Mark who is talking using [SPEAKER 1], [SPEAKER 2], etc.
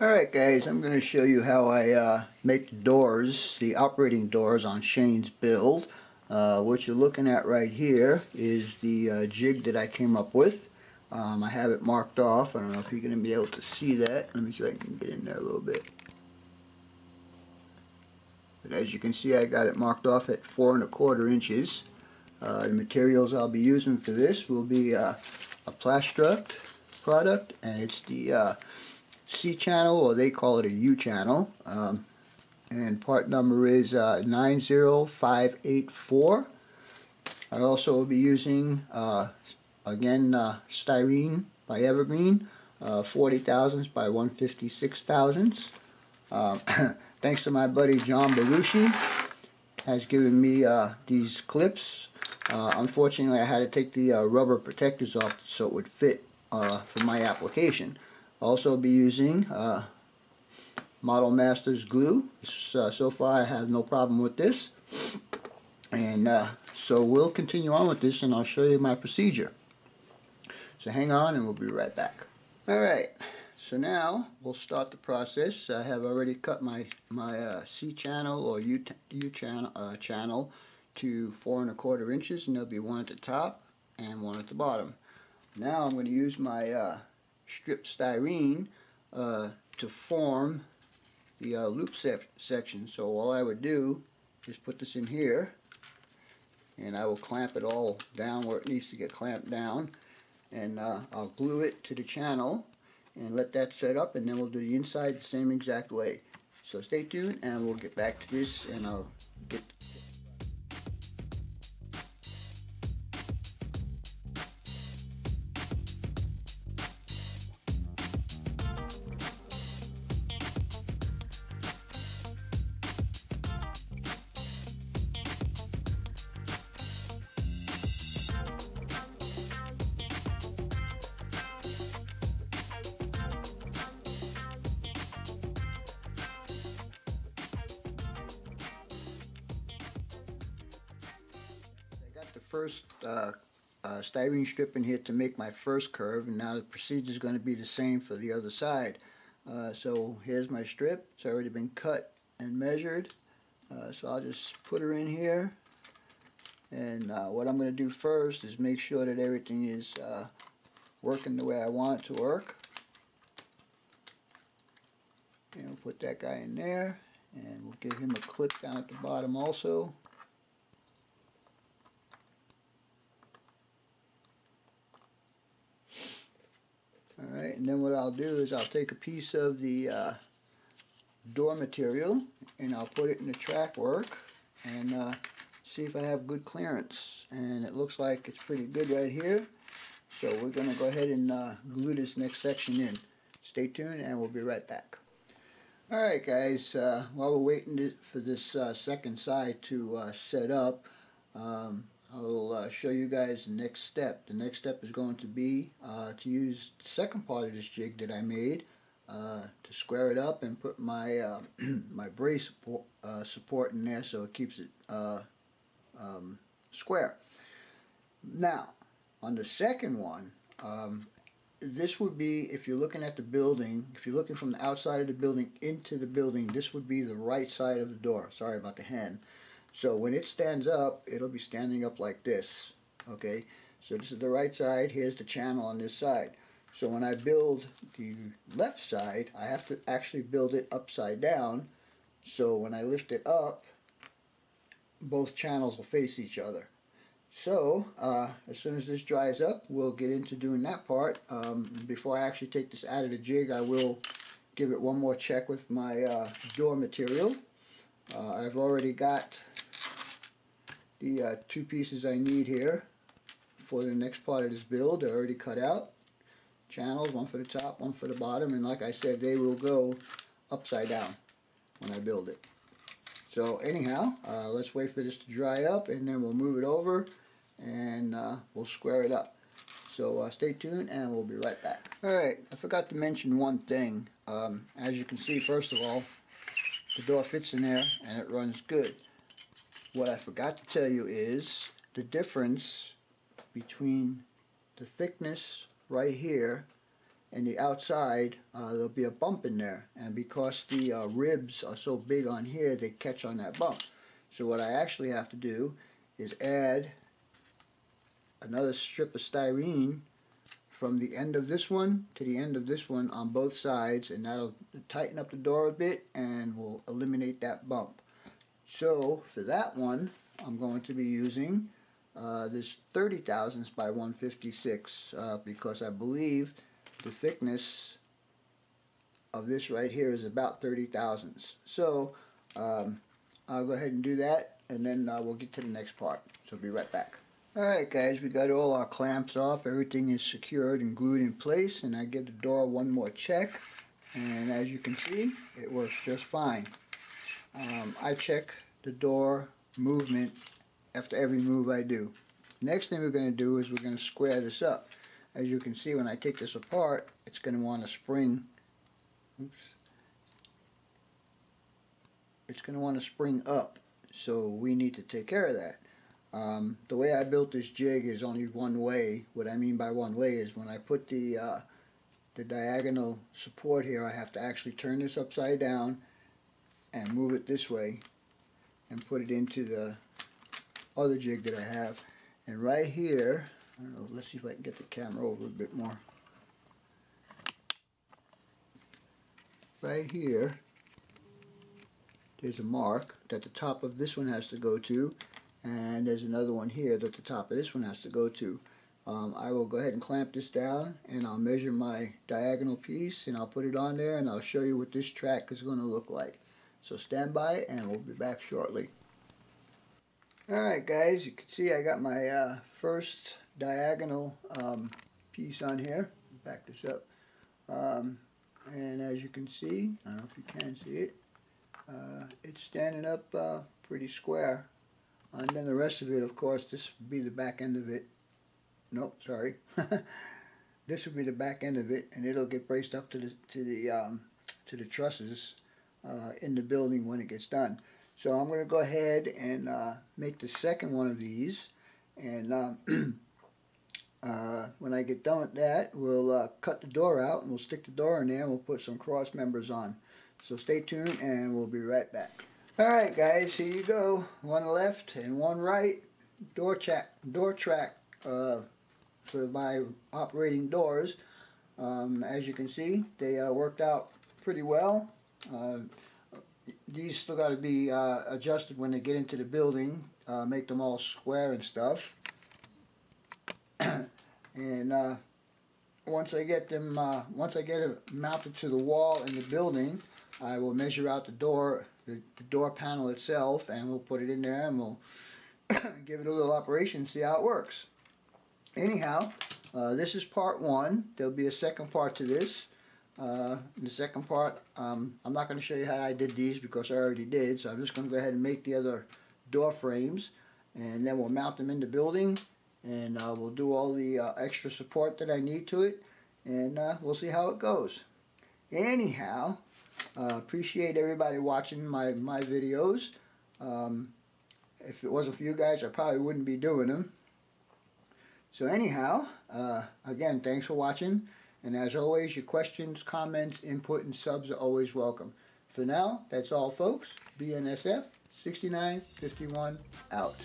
[SPEAKER 1] Alright guys, I'm going to show you how I make the doors, the operating doors on Shane's build. What you're looking at right here is the jig that I came up with. I have it marked off. I don't know if you're going to be able to see that. Let me see if I can get in there a little bit. But as you can see, I got it marked off at 4 1/4 inches. The materials I'll be using for this will be a Plastruct product, and it's the C channel, or they call it a U channel, and part number is 90584. I also will be using again styrene by Evergreen, 40 thousandths by 156 thousandths. Thanks to my buddy John Belushi, has given me these clips. Unfortunately, I had to take the rubber protectors off so it would fit for my application. Also be using Model Masters glue. So far I have no problem with this, and so we'll continue on with this and I'll show you my procedure. So hang on and we'll be right back. Alright, so now we'll start the process. I have already cut my C channel or U channel to 4 1/4 inches, and there'll be one at the top and one at the bottom. Now I'm going to use my strip styrene to form the loop section. So all I would do is put this in here, and I will clamp it all down where it needs to get clamped down, and I'll glue it to the channel and let that set up, and then we'll do the inside the same exact way. So stay tuned and we'll get back to this, and I'll get the first styrene strip in here to make my first curve, and now the procedure is going to be the same for the other side. So here's my strip. It's already been cut and measured, so I'll just put her in here, and what I'm going to do first is make sure that everything is working the way I want it to work. And we'll put that guy in there, and we'll give him a clip down at the bottom also. Alright, and then what I'll do is I'll take a piece of the door material and I'll put it in the track work and see if I have good clearance. And it looks like it's pretty good right here. So we're going to go ahead and glue this next section in. Stay tuned and we'll be right back. Alright guys, while we're waiting for this second side to set up, I'll show you guys the next step. The next step is going to be to use the second part of this jig that I made to square it up and put my my brace support in there so it keeps it square. Now, on the second one, this would be, if you're looking at the building, if you're looking from the outside of the building into the building, this would be the right side of the door. Sorry about the hand. So when it stands up, it'll be standing up like this. Okay, so this is the right side, here's the channel on this side. So when I build the left side, I have to actually build it upside down, so when I lift it up, both channels will face each other. So as soon as this dries up, we'll get into doing that part. Before I actually take this out of the jig, I will give it one more check with my door material. I've already got the two pieces I need here for the next part of this build. They're already cut out. Channels, one for the top, one for the bottom, and like I said, they will go upside down when I build it. So anyhow, let's wait for this to dry up, and then we'll move it over and we'll square it up. So stay tuned and we'll be right back. Alright, I forgot to mention one thing. As you can see, first of all, the door fits in there and it runs good. What I forgot to tell you is the difference between the thickness right here and the outside there'll be a bump in there, and because the ribs are so big on here, they catch on that bump. So what I actually have to do is add another strip of styrene from the end of this one to the end of this one on both sides, and that'll tighten up the door a bit and will eliminate that bump. So for that one, I'm going to be using this 30 thousandths by 156 because I believe the thickness of this right here is about 30 thousandths. So I'll go ahead and do that, and then we'll get to the next part. So be right back. Alright guys, we got all our clamps off, everything is secured and glued in place, and I give the door one more check, and as you can see, it works just fine. I check the door movement after every move I do. Next thing we're going to do is we're going to square this up. As you can see, when I take this apart, it's going to want to spring. Oops. It's going to want to spring up, so we need to take care of that. The way I built this jig is only one way. What I mean by one way is when I put the diagonal support here, I have to actually turn this upside down and move it this way and put it into the other jig that I have. And right here, I don't know, let's see if I can get the camera over a bit more. Right here, there's a mark that the top of this one has to go to, and there's another one here that the top of this one has to go to. I will go ahead and clamp this down, and I'll measure my diagonal piece, and I'll put it on there, and I'll show you what this track is going to look like. So stand by, and we'll be back shortly. Alright guys, you can see I got my first diagonal piece on here. Back this up. And as you can see, I don't know if you can see it, it's standing up pretty square. And then the rest of it, of course, this would be the back end of it. Nope, sorry. This would be the back end of it, and it'll get braced up to the trusses in the building when it gets done. So I'm going to go ahead and make the second one of these, and when I get done with that, we'll cut the door out, and we'll stick the door in there, and we'll put some cross members on. So stay tuned, and we'll be right back. Alright guys, here you go. One left and one right. Door track for my operating doors. As you can see, they worked out pretty well. These still got to be adjusted when they get into the building. Make them all square and stuff. And once I get it mounted to the wall in the building, I will measure out the door panel itself, and we'll put it in there, and we'll give it a little operation, see how it works. Anyhow, this is part one. There'll be a second part to this. The second part, I'm not going to show you how I did these because I already did, so I'm just going to go ahead and make the other door frames, and then we'll mount them in the building, and we'll do all the extra support that I need to it, and we'll see how it goes. Anyhow, appreciate everybody watching my videos. If it wasn't for you guys, I probably wouldn't be doing them. So anyhow, again, thanks for watching. And as always, your questions, comments, input, and subs are always welcome. For now, that's all, folks. BNSF 6951 out.